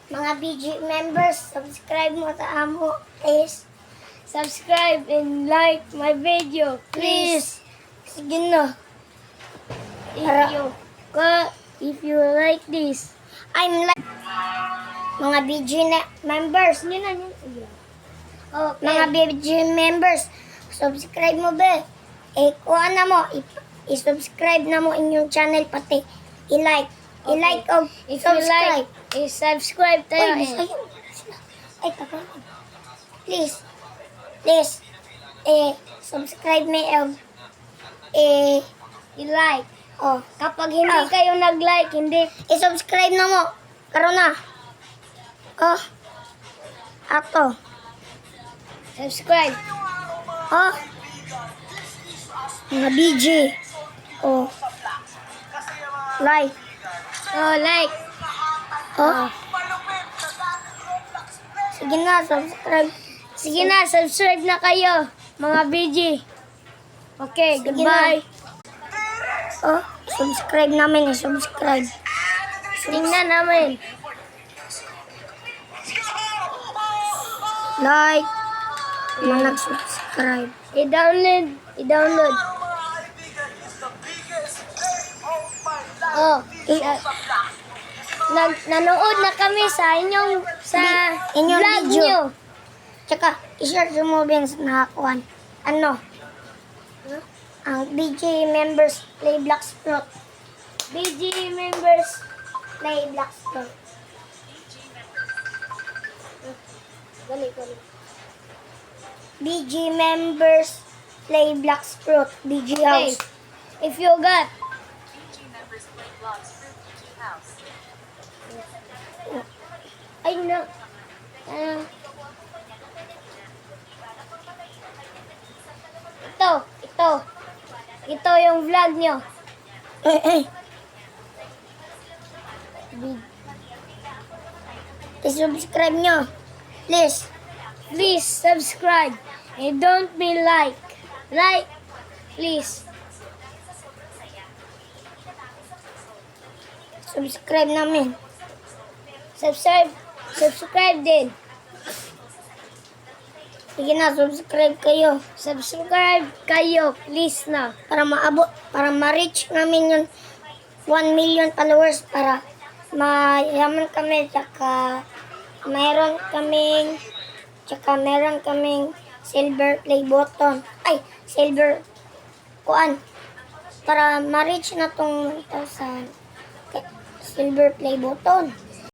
mga BG members, subscribe mo sa amo, please. Subscribe and like my video, please. Sige na. If you like this. I'm like mga BG members. Yun na. Okay. Mga BG members, subscribe mo ba? Kuha na mo, i-subscribe na mo inyong channel pati i-like. Okay. I-like o If you like, subscribe tayo. Ay, tagal. Please, subscribe me and I-like. oh, Kapag hindi kayo nag-like, hindi. i-subscribe na mo. Karon na. Oh, ato. Subscribe. Oh, mga BG. Oh, like. Oh, like. Oh, sige na, subscribe. Sige na, subscribe na kayo, mga BG. Okay, Sige goodbye. Oh, subscribe namin, subscribe. Tingnan namin. Like, mga nag-subscribe. I-download. Oh, nanood na kami sa inyong Inyong vlog video. nyo. Tsaka, i-share mo din sa nakakuhan. Ano? Ang BG members play Black Sprout. BG members. Play Black Sprout. Gali. BG members play Black Sprout. BG Okay. House. If you got ay no. Ito yung vlog nyo. I-subscribe nyo. Please. Please subscribe and don't be like. Like, please. Subscribe namin. Subscribe din. Sige na, subscribe kayo. Subscribe kayo, please na. Para ma-reach namin yung 1 million followers para mayaman kami. Tsaka meron kaming silver play button. Ay, silver kuan. Para ma-reach na tong 1,000 silver play button.